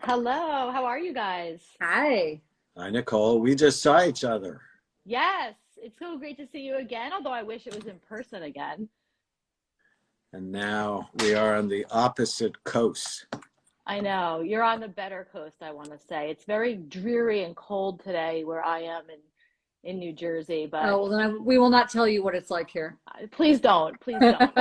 Hello, how are you guys? Hi. Hi, Nicole. We just saw each other. Yes, it's so great to see you again, although I wish it was in person again. And now we are on the opposite coast. I know, you're on the better coast, I want to say. It's very dreary and cold today where I am in New Jersey, but Oh, well, then we will not tell you what it's like here. please don't, please don't.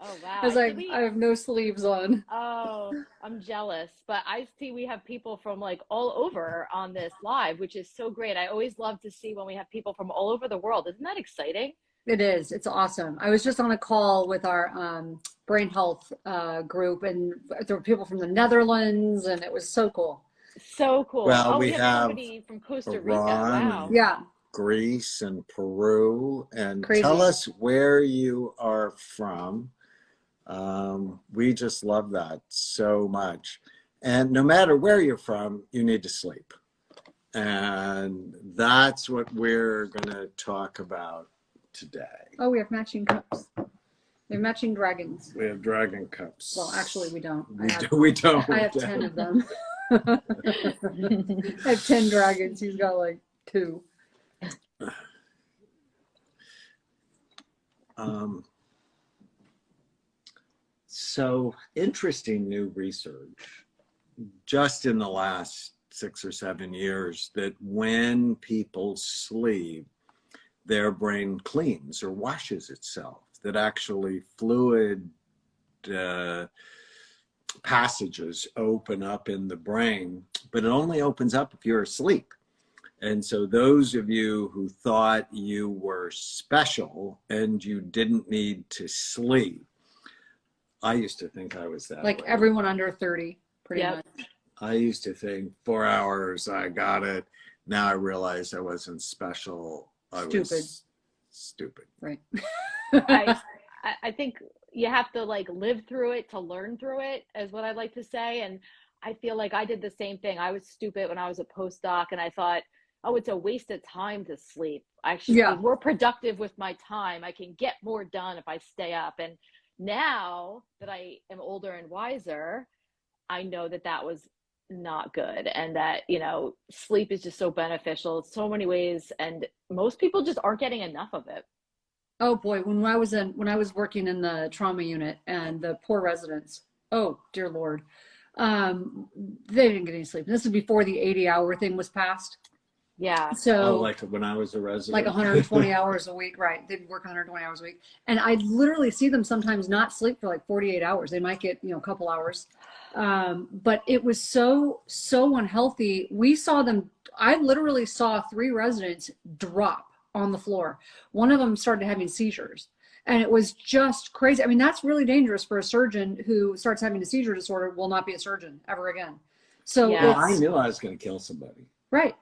Oh wow, As I see I have no sleeves on. oh, I'm jealous, but I see we have people from like all over on this live, which is so great. I always love to see when we have people from all over the world. Isn't that exciting? It is. It's awesome. I was just on a call with our brain health group, and there were people from the Netherlands, and it was so cool. So cool. Well, Oh, we we have have somebody from Costa Rica. Iran Wow. and Yeah, Greece and Peru. And tell crazy. us where you are from. We just love that so much. And no matter where you're from, you need to sleep. And that's what we're going to talk about today. Oh, we have matching cups. We have matching dragons. We have dragon cups. Well, actually, we don't. We don't. I have 10 of them. I have 10 dragons. He's got like 2. So interesting new research just in the last 6 or 7 years that when people sleep, their brain cleans or washes itself, that actually fluid passages open up in the brain, but it only opens up if you're asleep. And so those of you who thought you were special and you didn't need to sleep, I used to think I was that Like way. everyone under 30, pretty Yep. much. I used to think 4 hours, I got it. Now I realize I wasn't special. I was stupid. Right. I I think you have to like live through it to learn through it, is what I like to say. And I feel like I did the same thing. I was stupid when I was a postdoc, and I thought, oh, it's a waste of time to sleep. I should be Yeah. more productive with my time. I can get more done if I stay up. And now that I am older and wiser, I know that that was not good, and that, sleep is just so beneficial in so many ways, and most people just aren't getting enough of it. Oh boy, when I was working in the trauma unit and the poor residents, oh dear Lord, they didn't get any sleep. This is before the 80-hour thing was passed. Yeah. Oh, So like when I was a like resident? 120 hours a week, right? They'd work 120 hours a week. And I literally see them sometimes not sleep for like 48 hours. They might get, a couple hours. But it was so unhealthy. We saw them, I literally saw 3 residents drop on the floor. One of them started having seizures. And it was just crazy. I mean, that's really dangerous for a surgeon who starts having a seizure disorder, will not be a surgeon ever again. So Yeah. Well, I knew I was going to kill somebody. right.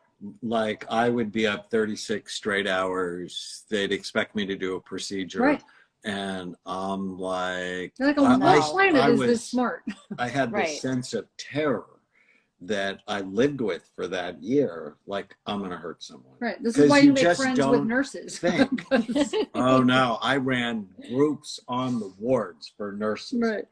Like I would be up 36 straight hours. They'd expect me to do a procedure. Right. And I'm like, They're like, on what planet is this smart? I had this Right. sense of terror that I lived with for that year. Like, I'm going to hurt someone. Right. This is why you make friends with nurses. Think. Oh no, I ran groups on the wards for nurses. Right.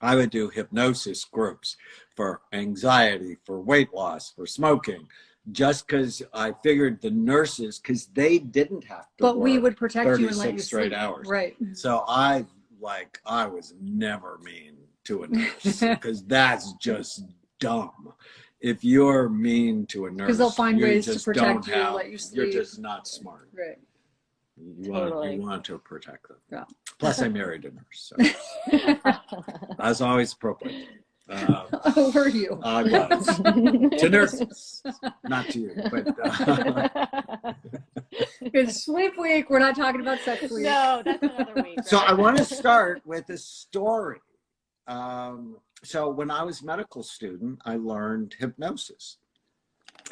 I would do hypnosis groups for anxiety, for weight loss, for smoking, just because I figured the nurses, because they didn't have to But we work would protect you and let 36 you straight sleep. hours. Right. So I was never mean to a nurse because that's just dumb. If you're mean to a nurse, Because they'll find you ways to just protect you, don't let you You're sleep. just not smart. Right. You Totally. want to protect them. Yeah. Plus, I married a nurse, so I was always appropriate. Oh, were you? I was to nurses, not to you, but It's sleep week. We're not talking about sex week. No, that's another week. so right? I want to start with a story. So when I was a medical student, I learned hypnosis,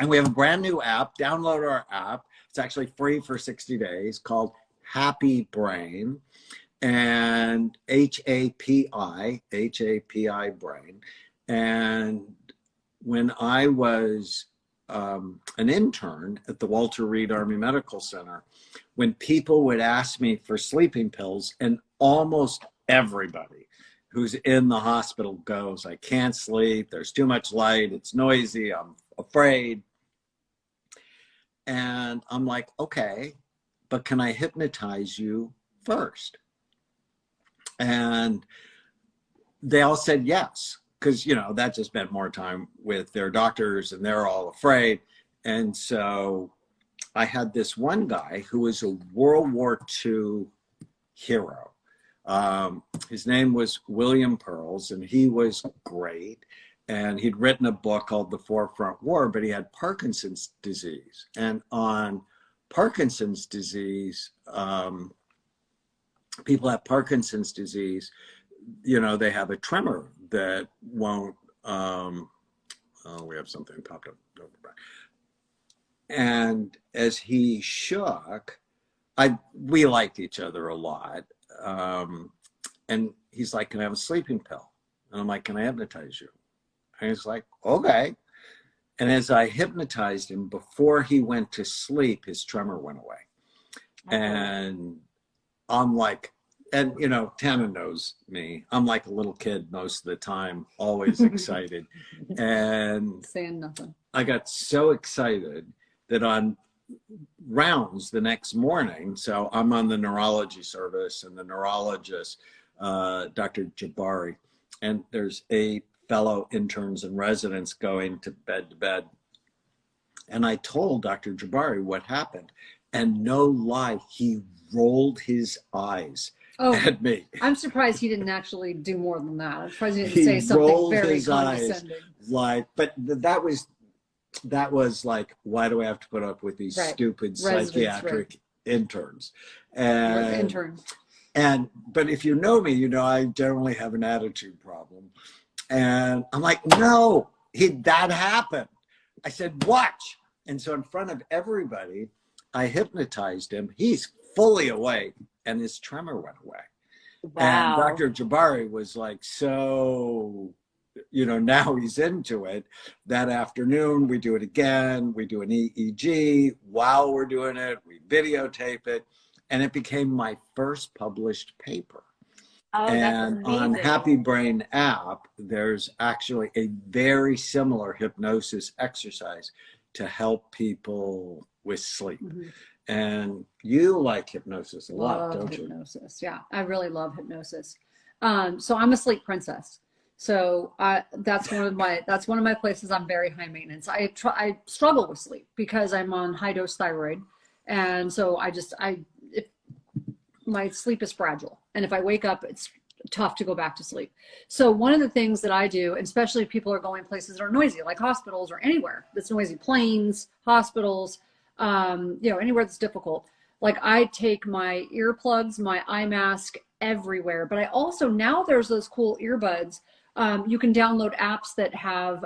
and we have a brand new app. Download our app. It's actually free for 60 days, called Happy Brain, and HAPI Brain. And when I was an intern at the Walter Reed Army Medical Center, when people would ask me for sleeping pills, and almost everybody who's in the hospital goes, I can't sleep. There's too much light. It's noisy. I'm afraid. And I'm like, okay, but can I hypnotize you first? And they all said yes, because, you know, that just meant more time with their doctors and they're all afraid. And so I had this one guy who was a World War II hero. His name was William Pearls, and he was great. And he'd written a book called The Forefront War, but he had Parkinson's disease. And on Parkinson's disease, people have Parkinson's disease, you know, they have a tremor that won't, oh, we have something popped up. And as he shook, we liked each other a lot. And he's like, can I have a sleeping pill? And I'm like, can I hypnotize you? And he's like, okay. And as I hypnotized him, before he went to sleep, his tremor went away. And I'm like, and you know, Tana knows me. I'm like a little kid most of the time, always excited. And saying nothing. I got so excited that on rounds the next morning, so I'm on the neurology service, and the neurologist, Dr. Jabari, and there's 8 fellow interns and residents going to bed. And I told Dr. Jabari what happened. And no lie, he rolled his eyes at me. I'm surprised he didn't actually do more than that. I'm surprised he didn't say something very condescending. Like, but that was like, why do I have to put up with these stupid psychiatric interns? And but if you know me, you know I generally have an attitude problem. And I'm like, no, that happened. I said, watch. And so in front of everybody, I hypnotized him. He's fully awake, and his tremor went away. Wow. And Dr. Jabari was like, so, you know, now he's into it. That afternoon, we do it again. We do an EEG. While we're doing it, we videotape it. And it became my first published paper. Oh, and that's on Happy Brain app, there's actually a very similar hypnosis exercise to help people with sleep. Mm-hmm. And you like hypnosis a lot, don't you? Hypnosis, yeah. I really love hypnosis. So I'm a sleep princess. So that's one of my places I'm very high maintenance. I struggle with sleep because I'm on high dose thyroid. And so my sleep is fragile. And if I wake up, it's tough to go back to sleep. So one of the things that I do, especially if people are going places that are noisy, like hospitals or anywhere that's noisy, planes, hospitals, you know, anywhere that's difficult. Like I take my earplugs, my eye mask everywhere, but I also, now there's those cool earbuds. You can download apps that have,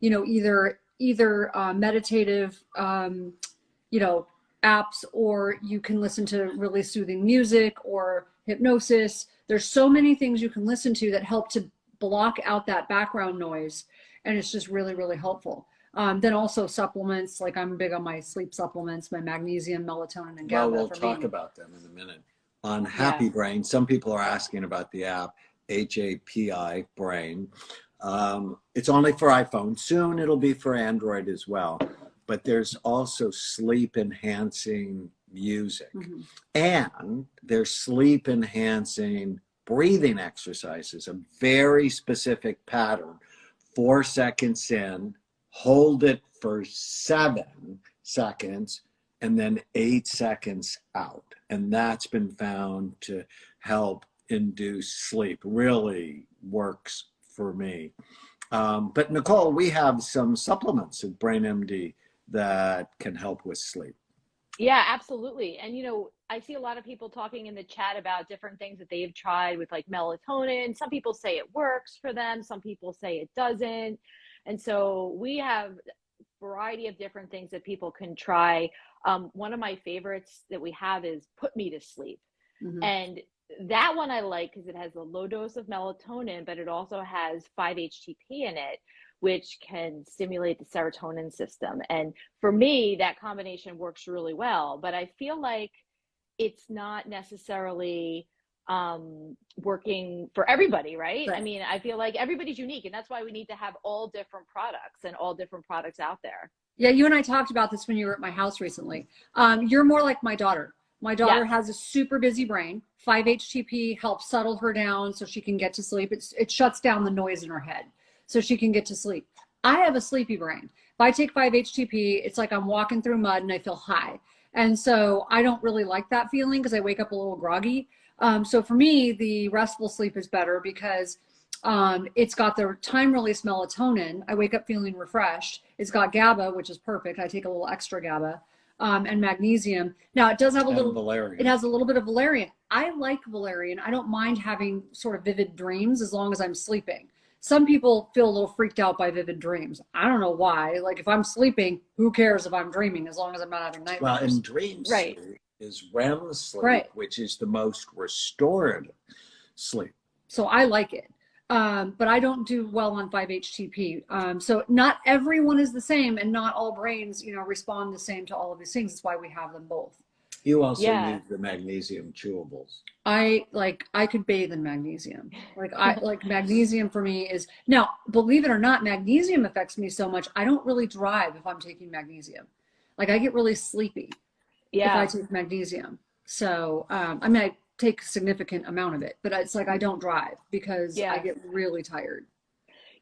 you know, either meditative, you know, apps, or you can listen to really soothing music or hypnosis. There's so many things you can listen to that help to block out that background noise. And it's just really, really helpful. Then also supplements, like I'm big on my sleep supplements, my magnesium, melatonin, and GABA. Well, we'll talk about them in a minute. On Happy Brain, some people are asking about the app, HAPI Brain. It's only for iPhone. Soon it'll be for Android as well. But there's also sleep enhancing music. Mm-hmm. And there's sleep enhancing breathing exercises, a very specific pattern. 4 seconds in, hold it for 7 seconds, and then 8 seconds out. And that's been found to help induce sleep. Really works for me. But Nicole, we have some supplements at BrainMD that can help with sleep. Yeah, absolutely. And, you know, I see a lot of people talking in the chat about different things that they've tried with like melatonin. Some people say it works for them. Some people say it doesn't. And so we have a variety of different things that people can try. One of my favorites that we have is Put Me to Sleep. Mm-hmm. And that one I like because it has a low dose of melatonin, but it also has 5-HTP in it, which can stimulate the serotonin system. And for me, that combination works really well. But I feel like it's not necessarily working for everybody, right? Right. I mean, I feel like everybody's unique, and that's why we need to have all different products and all different products out there. Yeah, you and I talked about this when you were at my house recently. You're more like my daughter. My daughter Yes. has a super busy brain. 5-HTP helps settle her down so she can get to sleep. It shuts down the noise in her head so she can get to sleep. I have a sleepy brain. If I take 5-HTP, it's like I'm walking through mud and I feel high. And so I don't really like that feeling because I wake up a little groggy. So for me, the restful sleep is better because it's got the time release melatonin. I wake up feeling refreshed. It's got GABA, which is perfect. I take a little extra GABA, and magnesium. Now it does have a little, valerian. it has a little bit of valerian. I like valerian. I don't mind having sort of vivid dreams as long as I'm sleeping. Some people feel a little freaked out by vivid dreams. I don't know why. Like if I'm sleeping, who cares if I'm dreaming as long as I'm not having nightmares? Well, and dream Right. sleep is REM sleep, Right. which is the most restorative sleep. So I like it. But I don't do well on 5-HTP. So not everyone is the same, and not all brains, respond the same to all of these things. That's why we have them both. You also Yeah. use the magnesium chewables. I could bathe in magnesium. Like magnesium for me is, now, believe it or not, magnesium affects me so much. I don't really drive if I'm taking magnesium. Like I get really sleepy if I Yeah. take magnesium. So, I mean, I take a significant amount of it, but it's like I don't drive because I Yeah. get really tired.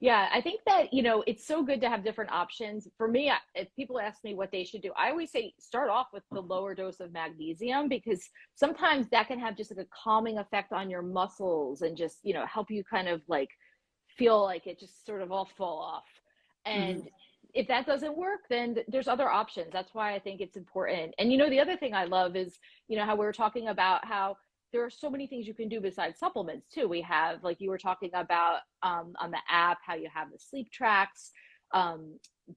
Yeah, I think that, it's so good to have different options. For me, if people ask me what they should do, I always say start off with the lower dose of magnesium, because sometimes that can have just like a calming effect on your muscles and just, help you kind of like feel like it just sort of all fall off. And Mhm. if that doesn't work, then there's other options. That's why I think it's important. And, the other thing I love is, how we were talking about how there are so many things you can do besides supplements too. We have, like you were talking about on the app, how you have the sleep tracks,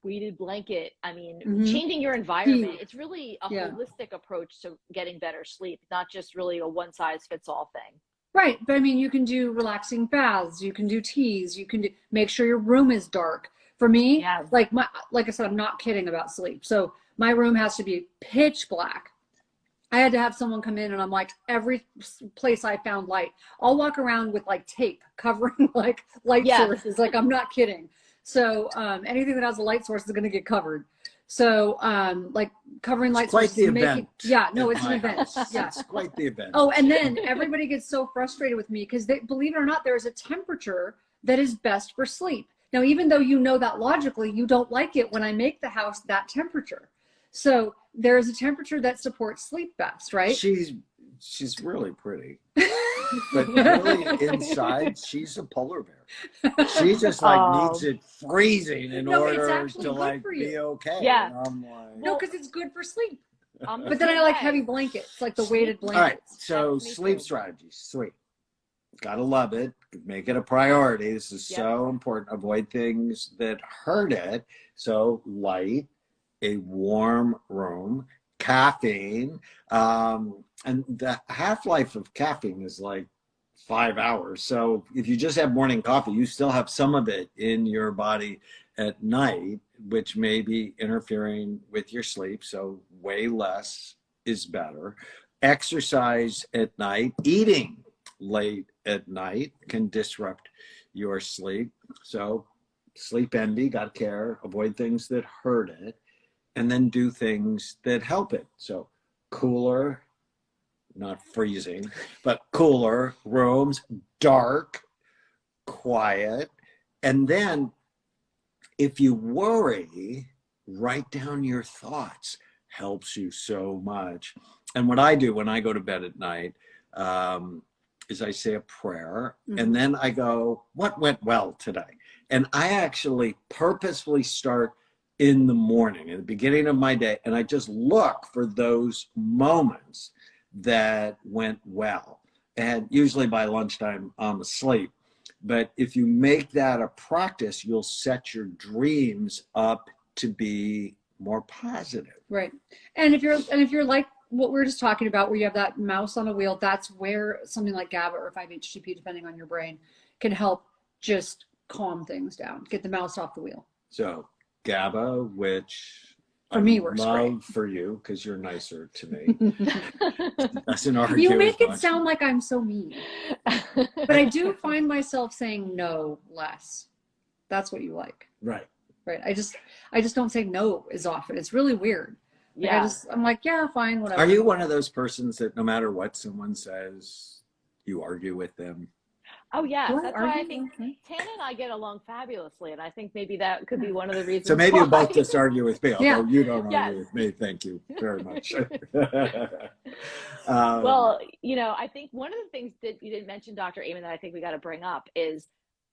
weighted blanket. I mean, Mhm. changing your environment. Tea. It's really a Yeah. holistic approach to getting better sleep, not just really a one size fits all thing. Right. But I mean, you can do relaxing baths, you can do teas, you can make sure your room is dark. For me, Yeah. like I said, I'm not kidding about sleep. So my room has to be pitch black. I had to have someone come in and I'm like, every place I found light, I'll walk around with like tape covering like light Yes. sources. Like I'm not kidding. So anything that has a light source is going to get covered. So like covering light It's quite sources, the making, event. yeah, no, at it's an my event. house. Yeah. It's quite the event. Oh, and then everybody gets so frustrated with me because they, believe it or not, there is a temperature that is best for sleep. Now, even though you know that logically, you don't like it when I make the house that temperature. So there is a temperature that supports sleep best, right? She's really pretty, but really inside she's a polar bear. She just like needs it freezing in No, it's order actually to good like for you. be okay. Yeah. And I'm like, No, because it's good for sleep. But But then I like heavy blankets, like the weighted all right. blankets. So That's me sleep too. strategies, sweet. Gotta love it. Make it a priority. This is Yep. so important. Avoid things that hurt it. So light, a warm room, caffeine, and the half-life of caffeine is like 5 hours. So if you just have morning coffee, you still have some of it in your body at night, which may be interfering with your sleep. So way less is better. Exercise at night, eating late at night can disrupt your sleep. So sleep envy, got to care, avoid things that hurt it, and then do things that help it. So cooler, not freezing, but cooler rooms, dark, quiet. And then if you worry, write down your thoughts. Helps you so much. And what I do when I go to bed at night is I say a prayer, and then I go, what went well today? And I actually purposefully start in the morning, in the beginning of my day, and I just look for those moments that went well. And usually by lunchtime, I'm asleep. But if you make that a practice, you'll set your dreams up to be more positive. Right. And if you're like what we were just talking about, where you have that mouse on a wheel, that's where something like GABA or 5-HTP, depending on your brain, can help just calm things down, get the mouse off the wheel. So GABA, which For I me, works great. love for you because you're nicer to me. Doesn't argue You as make it much. sound like I'm so mean. But I do find myself saying no less. That's what you like. Right. Right. I just don't say no as often. It's really weird. Like Yeah. I'm like, yeah, fine, whatever. Are you one of those persons that no matter what someone says, you argue with them? Oh yes, Do I that's why I argue? think Okay. Tana and I get along fabulously, and I think maybe that could be one of the So reasons maybe you why. both just argue with me, although Yeah. you don't Yes. argue with me. Thank you very much. Well, I think one of the things that you didn't mention, Dr. Amen, that I think we got to bring up is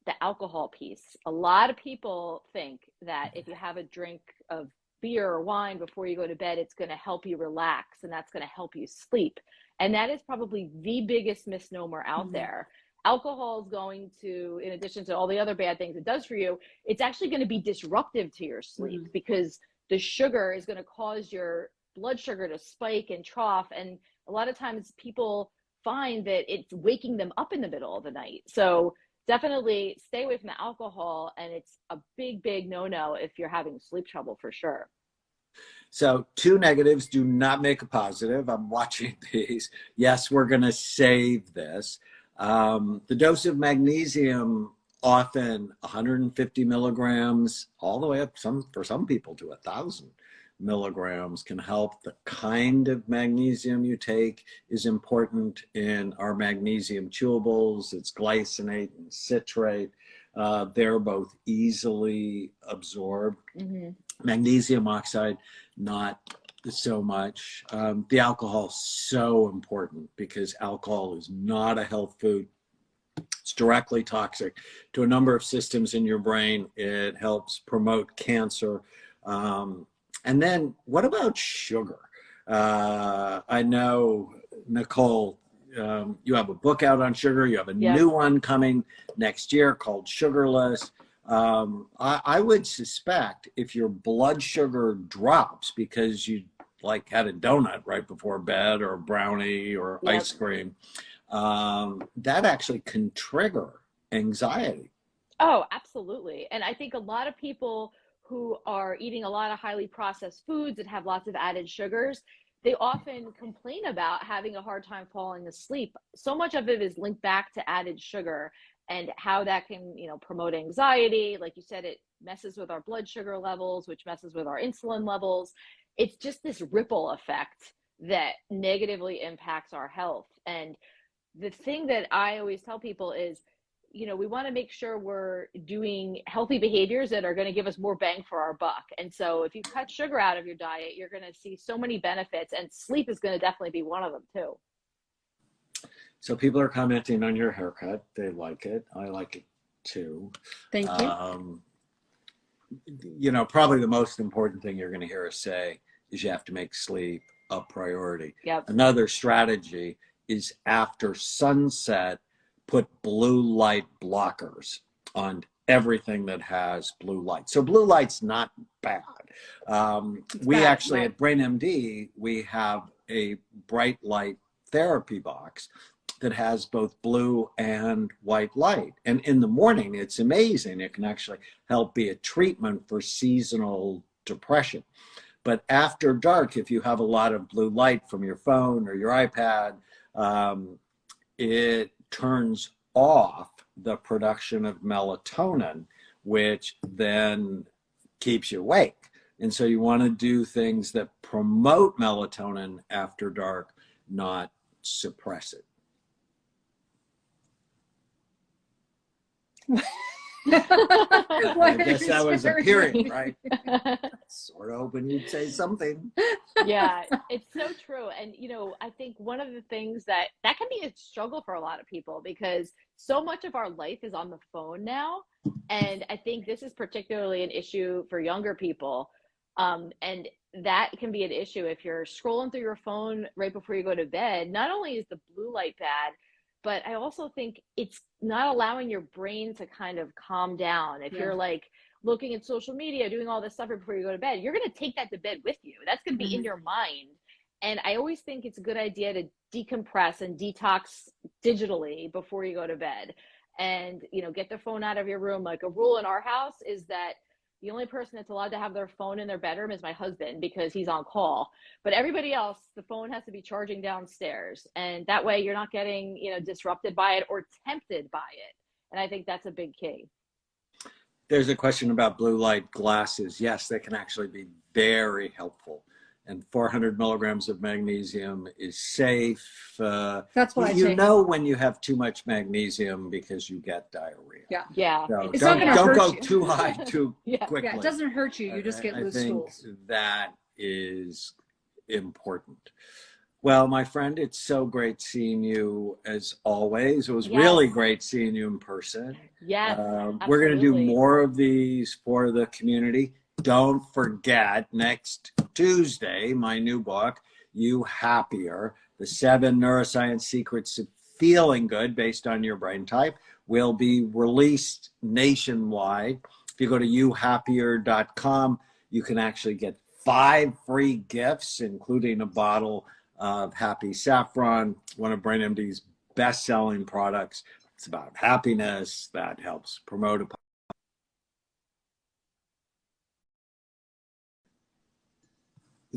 the alcohol piece. A lot of people think that if you have a drink of beer or wine before you go to bed, it's going to help you relax and that's going to help you sleep. And that is probably the biggest misnomer out there. Alcohol is going to, in addition to all the other bad things it does for you, it's actually going to be disruptive to your sleep because the sugar is going to cause your blood sugar to spike and trough. And a lot of times people find that it's waking them up in the middle of the night. So definitely stay away from the alcohol. And it's a big, big no-no if you're having sleep trouble for sure. So 2 negatives do not make a positive. I'm watching these. Yes, we're going to save this. The dose of magnesium, often 150 milligrams, all the way up for some people to 1,000 milligrams, can help. The kind of magnesium you take is important in our magnesium chewables. It's glycinate and citrate. They're both easily absorbed. Magnesium oxide, not so much. The alcohol is so important because alcohol is not a health food. It's directly toxic to a number of systems in your brain. It helps promote cancer. And then what about sugar? I know, Nicole, you have a book out on sugar. You have a new one coming next year called Sugarless. I would suspect if your blood sugar drops because you like had a donut right before bed or a brownie or ice cream, that actually can trigger anxiety. Oh, absolutely. And I think a lot of people who are eating a lot of highly processed foods that have lots of added sugars, they often complain about having a hard time falling asleep. So much of it is linked back to added sugar and how that can, promote anxiety. Like you said, it messes with our blood sugar levels, which messes with our insulin levels. It's just this ripple effect that negatively impacts our health. And the thing that I always tell people is, we want to make sure we're doing healthy behaviors that are going to give us more bang for our buck. And so if you cut sugar out of your diet, you're going to see so many benefits, and sleep is going to definitely be one of them too. So people are commenting on your haircut. They like it. I like it too. Thank you. Probably the most important thing you're going to hear us say is you have to make sleep a priority. Yep. Another strategy is after sunset, put blue light blockers on everything that has blue light. So blue light's not bad. We bad, actually right? at BrainMD, we have a bright light therapy box that has both blue and white light. And in the morning, it's amazing. It can actually help be a treatment for seasonal depression. But after dark, if you have a lot of blue light from your phone or your iPad, it turns off the production of melatonin, which then keeps you awake. And so you want to do things that promote melatonin after dark, not suppress it. I guess that was a period, right? Sort of hoping you'd say something. Yeah, it's so true. And, I think one of the things that can be a struggle for a lot of people because so much of our life is on the phone now. And I think this is particularly an issue for younger people. And that can be an issue if you're scrolling through your phone right before you go to bed. Not only is the blue light bad, but I also think it's not allowing your brain to kind of calm down. If you're like looking at social media, doing all this stuff before you go to bed, you're going to take that to bed with you. That's going to be in your mind. And I always think it's a good idea to decompress and detox digitally before you go to bed and, get the phone out of your room. Like a rule in our house is that, The only person that's allowed to have their phone in their bedroom is my husband because he's on call. But everybody else, the phone has to be charging downstairs. And that way you're not getting, disrupted by it or tempted by it. And I think that's a big key. There's a question about blue light glasses. Yes, they can actually be very helpful. And 400 milligrams of magnesium is safe. That's what I You take. know when you have too much magnesium because you get diarrhea. Yeah. Yeah. So It's not gonna don't hurt go you. too high too Yeah. quickly. Yeah, it doesn't hurt you. You just get loose stools. I think that is important. Well, my friend, it's so great seeing you as always. It was really great seeing you in person. Yes. We're going to do absolutely. more of these for the community. Don't forget, next Tuesday, my new book, You Happier, the 7 Neuroscience Secrets of Feeling Good based on your brain type, will be released nationwide. If you go to youhappier.com, you can actually get 5 free gifts, including a bottle of Happy Saffron, one of BrainMD's best-selling products. It's about happiness that helps promote a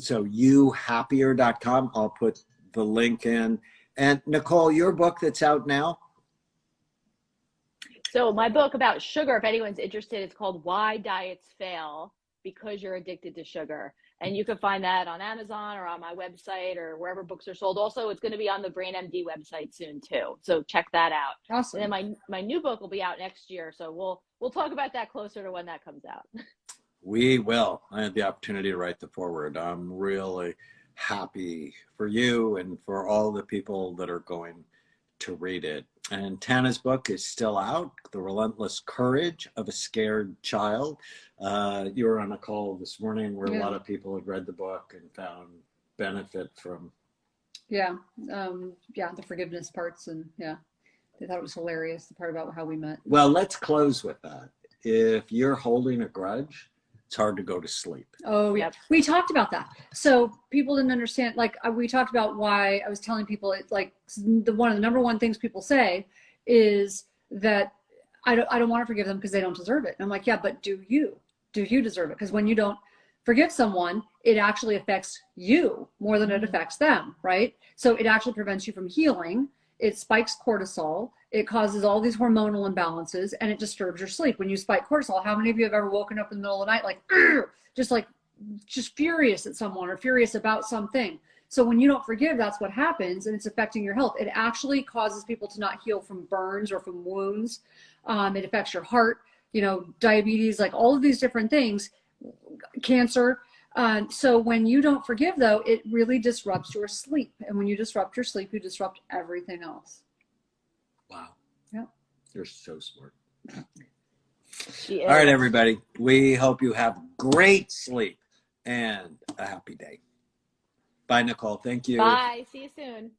So youhappier.com. I'll put the link in. And Nicole, your book that's out now? So my book about sugar, if anyone's interested, it's called Why Diets Fail Because You're Addicted to Sugar. And you can find that on Amazon or on my website or wherever books are sold. Also, it's going to be on the BrainMD website soon too. So check that out. Awesome. And then my new book will be out next year. So we'll talk about that closer to when that comes out. We will. I had the opportunity to write the foreword. I'm really happy for you and for all the people that are going to read it. And Tana's book is still out, The Relentless Courage of a Scared Child. You were on a call this morning where a lot of people had read the book and found benefit from. The forgiveness parts, and they thought it was hilarious, the part about how we met. Well, let's close with that. If you're holding a grudge, it's hard to go to sleep. Oh, yeah. We talked about that. So people didn't understand, we talked about why I was telling people it's like one of the number one things people say is that I don't want to forgive them because they don't deserve it. And I'm like, yeah, but do you deserve it? Because when you don't forgive someone, it actually affects you more than it affects them, right? So it actually prevents you from healing. It spikes cortisol. It causes all these hormonal imbalances, and it disturbs your sleep. When you spike cortisol, how many of you have ever woken up in the middle of the night just furious at someone or furious about something? So when you don't forgive, that's what happens, and it's affecting your health. It actually causes people to not heal from burns or from wounds. It affects your heart, diabetes, like all of these different things, cancer. So when you don't forgive, though, it really disrupts your sleep. And when you disrupt your sleep, you disrupt everything else. Wow. Yeah. You're so smart. She is. All right, everybody. We hope you have great sleep and a happy day. Bye, Nicole. Thank you. Bye. See you soon.